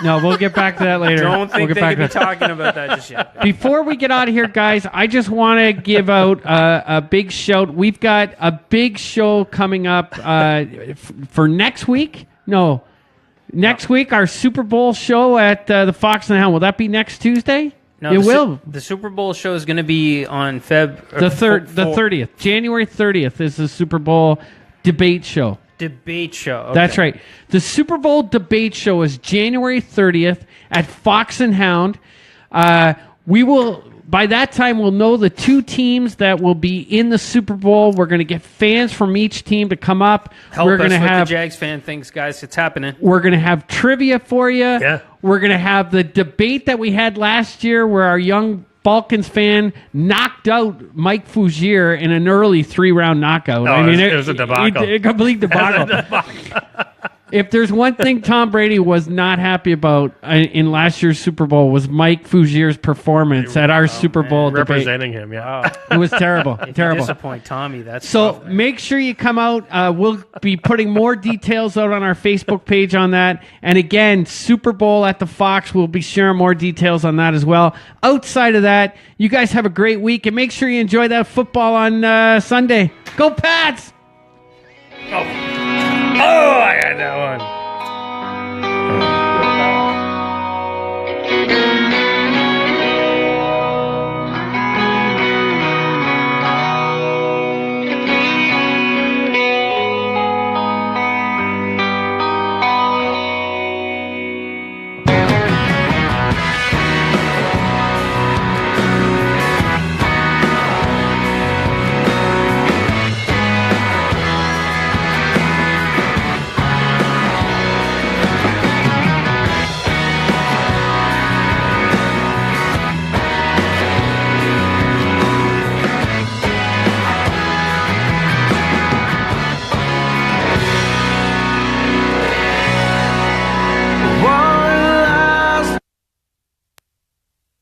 No, we'll get back to that later. Don't think we'll they get could be back to that. talking about that just yet. Before we get out of here, guys, I just want to give out a big shout. We've got a big show coming up for next week. No, next week, our Super Bowl show at the Fox and the Hound. Will that be next Tuesday? No, It the will. The Super Bowl show is going to be on the 30th. January 30th is the Super Bowl debate show. debate show. Okay. That's right. The Super Bowl debate show is January 30th at Fox and Hound. We will, by that time, we'll know the two teams that will be in the Super Bowl. We're going to get fans from each team to come up. Help We're us going to with have the Jags fan things, guys. It's happening. We're going to have trivia for you. Yeah. We're going to have the debate that we had last year where our young Falcons fan knocked out Mike Fougier in an early 3-round knockout. No, it was a debacle. A complete debacle. If there's one thing Tom Brady was not happy about in last year's Super Bowl was Mike Fougier's performance at our Super Bowl debate. Representing him, yeah. It was terrible. If you terrible. disappoint Tommy, that's So tough. make sure you come out. We'll be putting more details out on our Facebook page on that. And again, Super Bowl at the Fox. We'll be sharing more details on that as well. Outside of that, you guys have a great week. And make sure you enjoy that football on Sunday. Go Pats! Oh, I had that one.